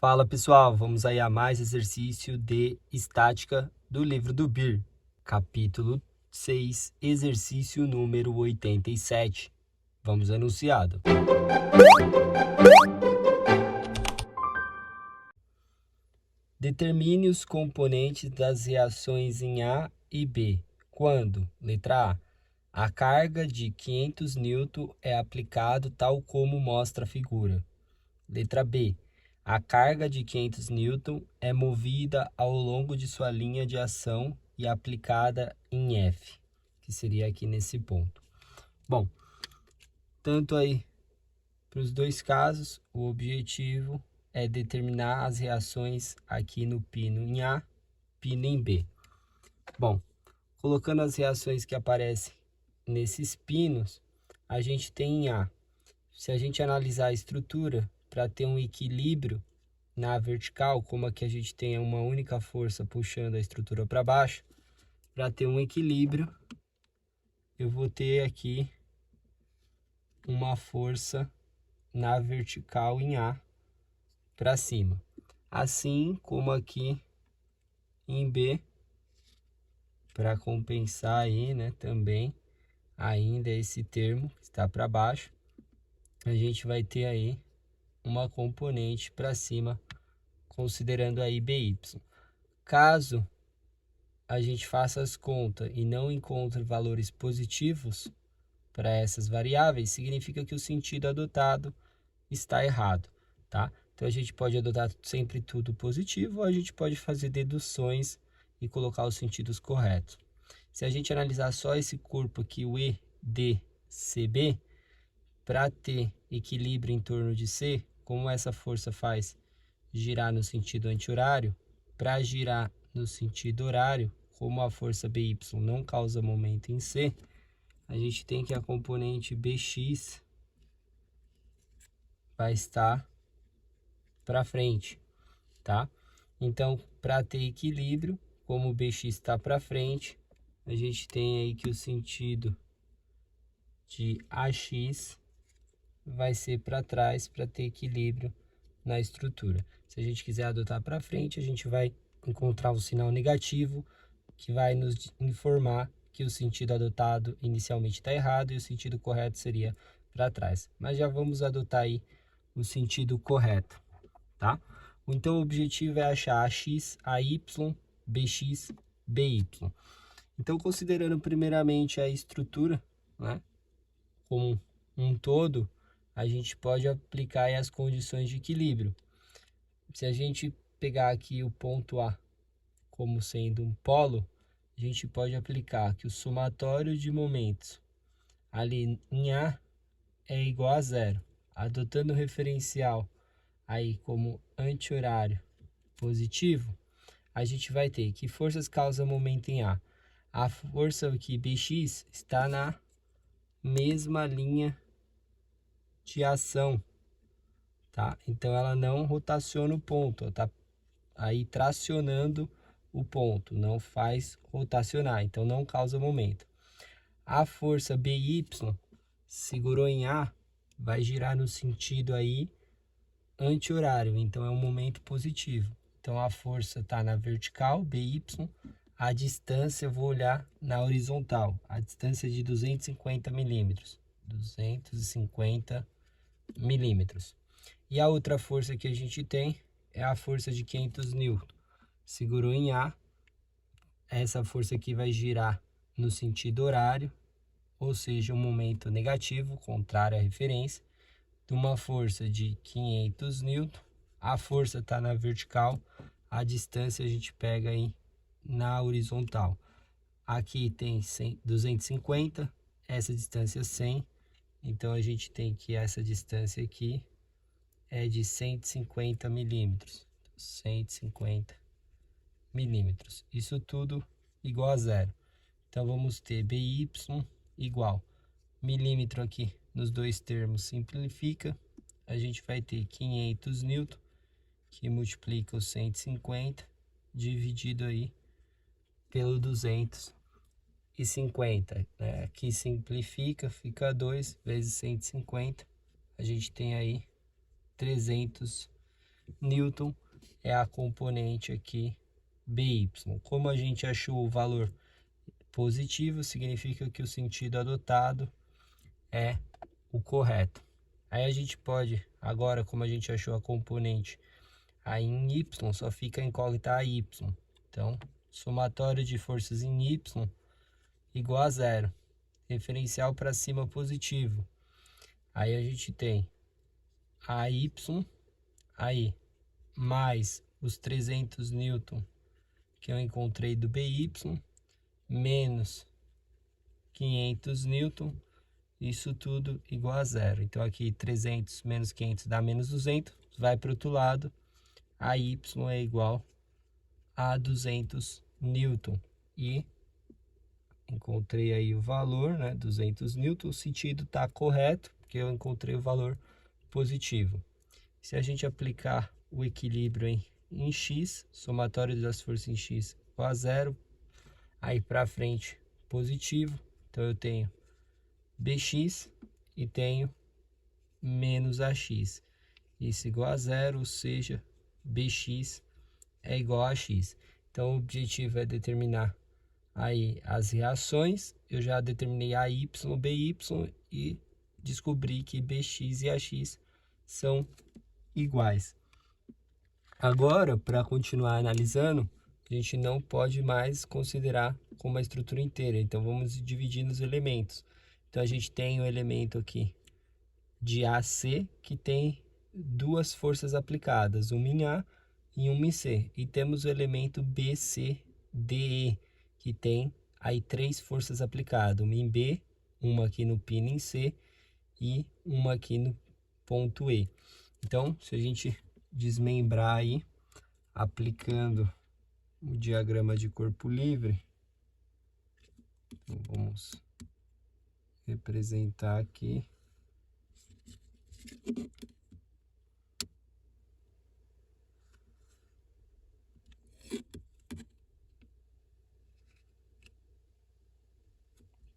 Fala pessoal, vamos aí a mais exercício de estática do livro do BIR, capítulo 6, exercício número 87. Vamos anunciado. Determine os componentes das reações em A e B, quando, letra A carga de 500 N é aplicado tal como mostra a figura. Letra B. A carga de 500 N é movida ao longo de sua linha de ação e aplicada em F, que seria aqui nesse ponto. Bom, tanto aí para os dois casos, o objetivo é determinar as reações aqui no pino em A, pino em B. Bom, colocando as reações que aparecem nesses pinos, a gente tem em A. Se a gente analisar a estrutura, para ter um equilíbrio na vertical, como aqui a gente tem uma única força puxando a estrutura para baixo, para ter um equilíbrio, eu vou ter aqui uma força na vertical em A para cima. Assim como aqui em B, para compensar aí, né, também ainda esse termo que está para baixo, a gente vai ter aí uma componente para cima, considerando aí BY. Caso a gente faça as contas e não encontre valores positivos para essas variáveis, significa que o sentido adotado está errado, tá? Então a gente pode adotar sempre tudo positivo, ou a gente pode fazer deduções e colocar os sentidos corretos. Se a gente analisar só esse corpo aqui, o EDCB, para ter equilíbrio em torno de C, como essa força faz girar no sentido anti-horário, para girar no sentido horário, como a força BY não causa momento em C, a gente tem que a componente BX vai estar para frente, tá? Então, para ter equilíbrio, como o BX está para frente, a gente tem aí que o sentido de AX vai ser para trás para ter equilíbrio na estrutura. Se a gente quiser adotar para frente, a gente vai encontrar um sinal negativo que vai nos informar que o sentido adotado inicialmente está errado e o sentido correto seria para trás. Mas já vamos adotar aí o sentido correto, tá? Então o objetivo é achar AX, AY, BX, BY. Então considerando primeiramente a estrutura, né, como um todo, a gente pode aplicar aí as condições de equilíbrio. Se a gente pegar aqui o ponto A como sendo um polo, a gente pode aplicar que o somatório de momentos ali em A é igual a zero. Adotando o referencial aí como anti-horário positivo, a gente vai ter que forças causam momento em A. A força aqui BX está na mesma linha de ação, tá? Então ela não rotaciona o ponto, ela tá aí tracionando o ponto, não faz rotacionar, então não causa momento. A força BY segurou em A, vai girar no sentido aí anti-horário, então é um momento positivo. Então a força está na vertical, BY, a distância eu vou olhar na horizontal, a distância é de 250 milímetros. 250 milímetros. E a outra força que a gente tem é a força de 500 N. Segurou em A, essa força aqui vai girar no sentido horário, ou seja, um momento negativo, contrário à referência, de uma força de 500 N. A força está na vertical, a distância a gente pega aí na horizontal. Aqui tem 250, essa distância 100, então a gente tem que essa distância aqui é de 150 milímetros. 150 milímetros. Isso tudo igual a zero. Então vamos ter BY igual milímetro aqui nos dois termos simplifica. A gente vai ter 500 N, que multiplica o 150, dividido aí pelo 250. Aqui simplifica, fica 2 vezes 150. A gente tem aí 300 newton é a componente aqui BY. Como a gente achou o valor positivo, significa que o sentido adotado é o correto. Aí a gente pode, agora como a gente achou a componente aí em Y, só fica a incógnita a Y. Então, somatório de forças em Y igual a zero. Referencial para cima positivo. Aí a gente tem AY aí mais os 300 newton que eu encontrei do BY menos 500 newton, isso tudo igual a zero. Então aqui 300 menos 500 dá menos 200, vai para o outro lado, a Y é igual a 200 newton. E encontrei aí o valor, né, 200 newton, o sentido está correto, porque eu encontrei o valor positivo. Se a gente aplicar o equilíbrio em x, somatório das forças em x igual a zero, aí para frente positivo, então eu tenho bx e tenho menos ax, isso igual a zero, ou seja, bx é igual a x. Então o objetivo é determinar aí as reações. Eu já determinei a y, by e descobri que bx e ax são iguais. Agora, para continuar analisando, a gente não pode mais considerar como uma estrutura inteira. Então vamos dividir nos elementos. Então a gente tem o elemento aqui de AC que tem duas forças aplicadas, uma em A e uma em C. E temos o elemento BCDE que tem aí três forças aplicadas, uma em B, uma aqui no pino em C e uma aqui no ponto E. Então, se a gente desmembrar aí, aplicando o diagrama de corpo livre, então vamos representar aqui.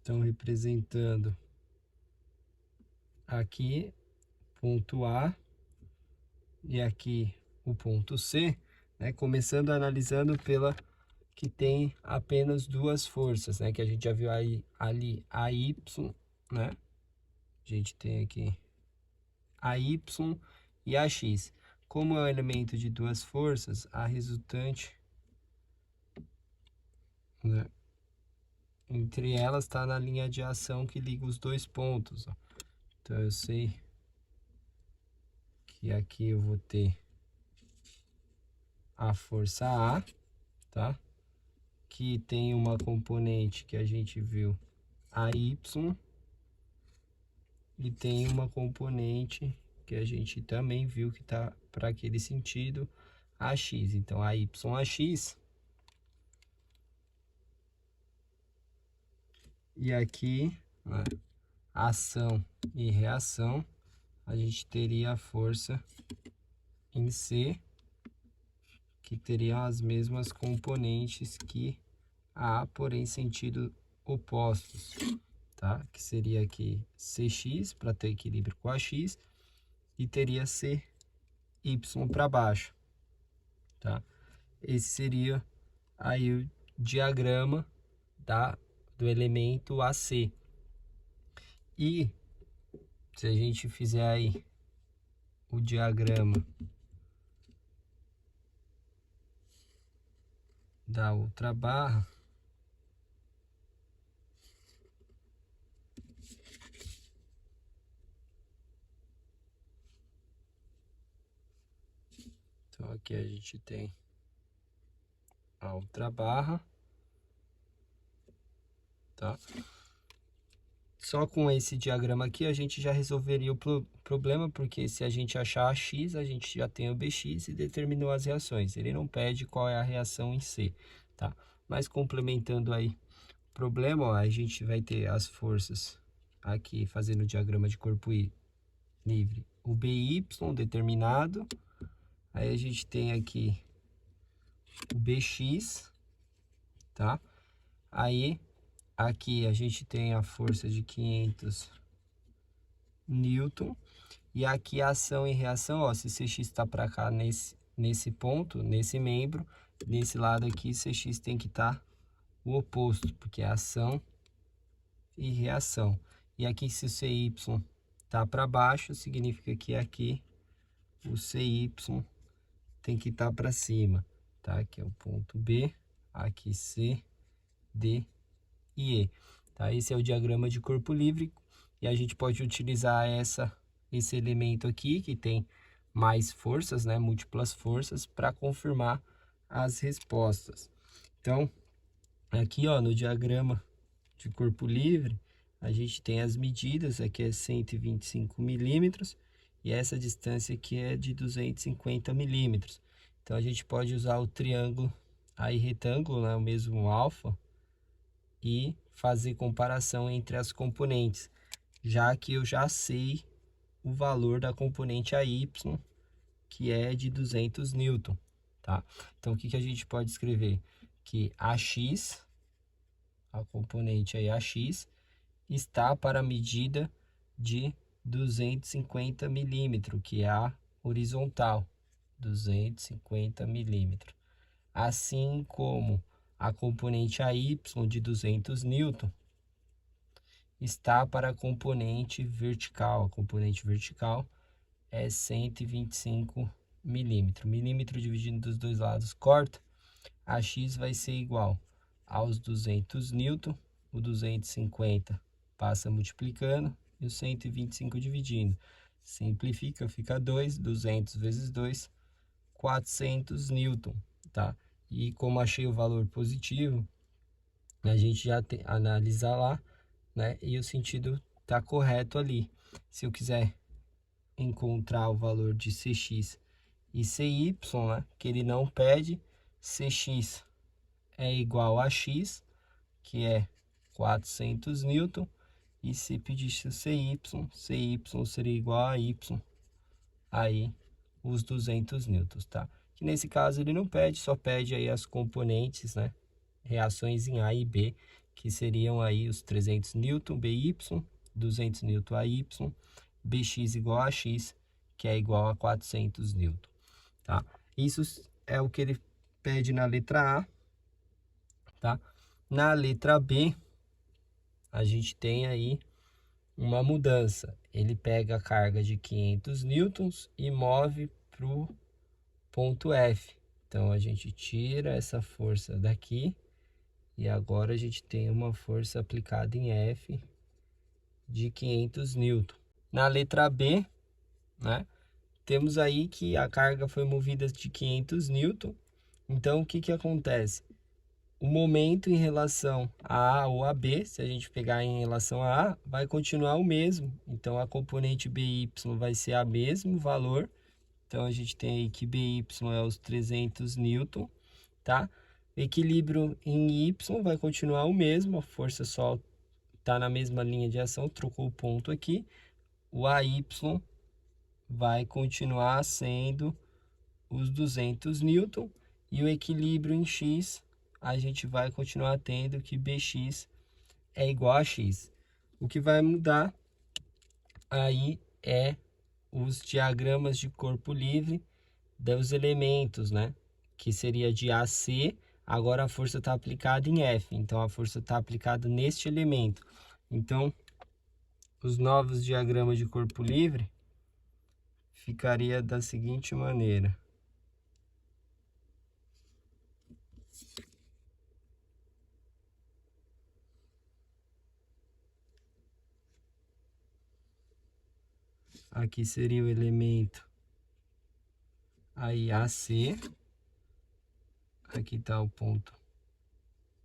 Então, representando aqui ponto A e aqui o ponto C, né? Começando analisando pela que tem apenas duas forças, né? Que a gente já viu aí ali a Y, né? A gente tem aqui a Y e a X. Como é um elemento de duas forças, a resultante, né, entre elas está na linha de ação que liga os dois pontos, ó. Então eu sei que aqui eu vou ter a força A, tá? Que tem uma componente que a gente viu, a Y, e tem uma componente que a gente também viu que tá para aquele sentido, a X. Então a Y, a X. E aqui, né, ação e reação, a gente teria a força em C, que teriam as mesmas componentes que a A, porém sentido opostos, tá? Que seria aqui CX para ter equilíbrio com a X e teria CY para baixo, tá? Esse seria aí o diagrama do elemento AC. E se a gente fizer aí o diagrama da outra barra, então aqui a gente tem a outra barra, tá? Só com esse diagrama aqui a gente já resolveria o problema, porque se a gente achar a X, a gente já tem o BX e determinou as reações. Ele não pede qual é a reação em C, tá? Mas complementando aí o problema, ó, a gente vai ter as forças aqui, fazendo o diagrama de corpo livre, o BY determinado, aí a gente tem aqui o BX, tá? Aí aqui a gente tem a força de 500 newton E aqui ação e reação, ó, se CX está para cá nesse ponto, nesse membro, nesse lado aqui, CX tem que estar o oposto, porque é ação e reação. E aqui, se o CY tá para baixo, significa que aqui o CY tem que estar para cima, tá? Aqui é o ponto B, aqui C, D e E, tá? Esse é o diagrama de corpo livre e a gente pode utilizar esse elemento aqui, que tem mais forças, né? Múltiplas forças, para confirmar as respostas. Então, aqui, ó, no diagrama de corpo livre, a gente tem as medidas, aqui é 125 milímetros, e essa distância aqui é de 250 milímetros. Então, a gente pode usar o triângulo aí retângulo, né, o mesmo alfa, e fazer comparação entre as componentes, já que eu já sei o valor da componente AY, que é de 200 newton, tá? Então, o que a gente pode escrever? Que AX, a componente aí AX, está para a medida de 250 milímetros, que é a horizontal, 250 milímetros. Assim como a componente AY de 200 newton está para a componente vertical. A componente vertical é 125 milímetros. Milímetro dividindo dos dois lados corta. A X vai ser igual aos 200 newton, o 250 passa multiplicando e o 125 dividindo. Simplifica, fica 2, 200 vezes 2, 400 newton, tá? E como achei o valor positivo, a gente já analisa lá, né? E o sentido tá correto ali. Se eu quiser encontrar o valor de CX e CY, né? Que ele não pede, CX é igual a X, que é 400 newton, e se pedisse o CY seria igual a Y, aí os 200 newtons, tá? Que nesse caso ele não pede, só pede aí as componentes, né? Reações em A e B, que seriam aí os 300 newton BY, 200 newton AY, BX igual a X, que é igual a 400 newton, tá? Isso é o que ele pede na letra A, tá? Na letra B, a gente tem aí uma mudança. Ele pega a carga de 500 newtons e move para o ponto F. Então, a gente tira essa força daqui e agora a gente tem uma força aplicada em F de 500 newton. Na letra B, né, temos aí que a carga foi movida de 500 newton. Então, o que acontece? O momento em relação a A ou a B, se a gente pegar em relação a A, vai continuar o mesmo. Então, a componente BY vai ser a mesmo valor. Então, a gente tem aí que BY é os 300 newton, tá? Equilíbrio em Y vai continuar o mesmo, a força só está na mesma linha de ação, trocou o ponto aqui. O AY vai continuar sendo os 200 newton e o equilíbrio em X a gente vai continuar tendo que BX é igual a X. O que vai mudar aí é os diagramas de corpo livre dos elementos, né? Que seria de AC, agora a força está aplicada em F, então a força está aplicada neste elemento. Então, os novos diagramas de corpo livre ficaria da seguinte maneira. Aqui seria o elemento aí AC. Aqui está o ponto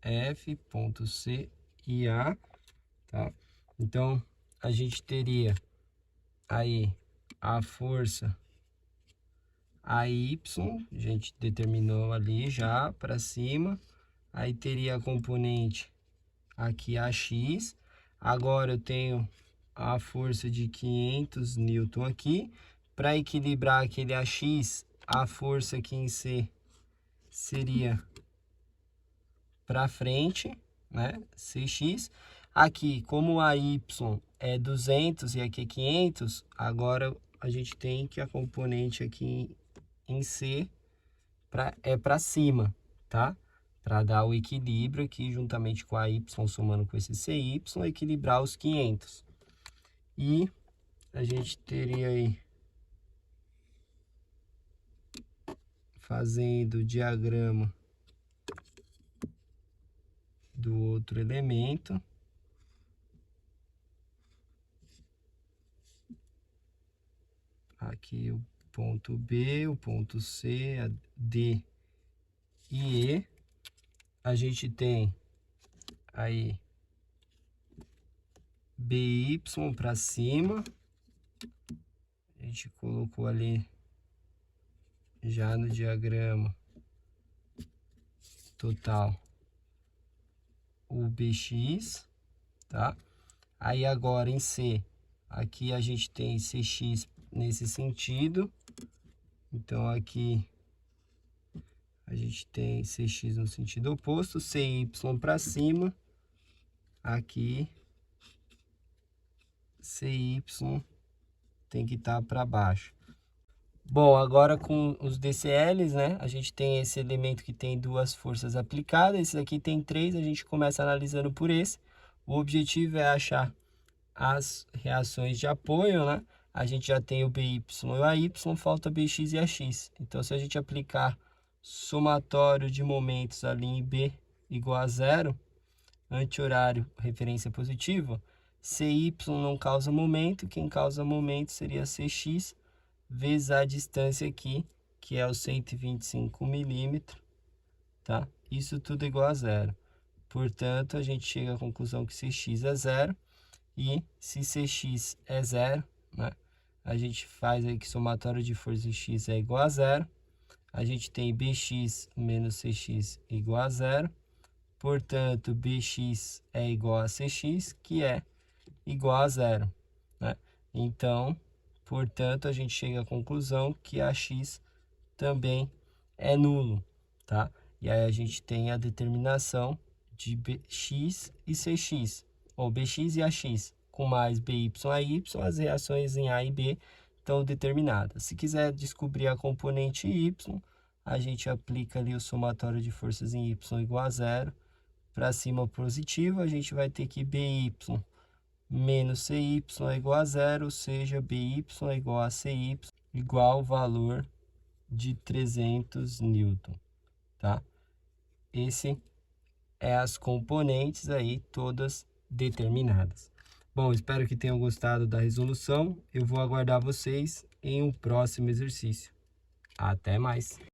F, ponto C e A, tá? Então, a gente teria aí a força AY, a gente determinou ali já para cima. Aí teria a componente aqui AX. Agora eu tenho a força de 500 newton aqui. Para equilibrar aquele AX, a força aqui em C seria para frente, né? CX. Aqui, como a Y é 200 e aqui é 500, agora a gente tem que a componente aqui em C é para cima, tá? Para dar o equilíbrio aqui juntamente com a Y, somando com esse CY, equilibrar os 500. E a gente teria aí, fazendo o diagrama do outro elemento. Aqui o ponto B, o ponto C, a D e E. A gente tem aí BY para cima. A gente colocou ali já no diagrama total o BX, tá? Aí agora em C, aqui a gente tem CX nesse sentido. Então aqui a gente tem CX no sentido oposto, CY para cima. Aqui CY tem que estar para baixo. Bom, agora com os DCLs, né? A gente tem esse elemento que tem duas forças aplicadas. Esse aqui tem 3, a gente começa analisando por esse. O objetivo é achar as reações de apoio, né? A gente já tem o BY e o AY, falta BX e AX. Então, se a gente aplicar somatório de momentos ali em B igual a 0, anti-horário, referência positiva, CY não causa momento, quem causa momento seria CX, vezes a distância aqui, que é o 125 milímetros, tá? Isso tudo igual a 0. Portanto, a gente chega à conclusão que CX é 0. E se CX é 0, né? A gente faz aí que somatório de força em X é igual a 0. A gente tem BX menos CX igual a 0. Portanto, BX é igual a CX, que é igual a 0, né? Então, portanto, a gente chega à conclusão que AX também é nulo, tá? E aí a gente tem a determinação de BX e CX, ou BX e AX, com mais BY e AY, as reações em A e B estão determinadas. Se quiser descobrir a componente Y, a gente aplica ali o somatório de forças em Y igual a 0. Para cima positivo, a gente vai ter que BY menos CY é igual a 0, ou seja, BY é igual a CY, igual ao valor de 300 newton, tá? Esse é as componentes aí todas determinadas. Bom, espero que tenham gostado da resolução. Eu vou aguardar vocês em um próximo exercício. Até mais!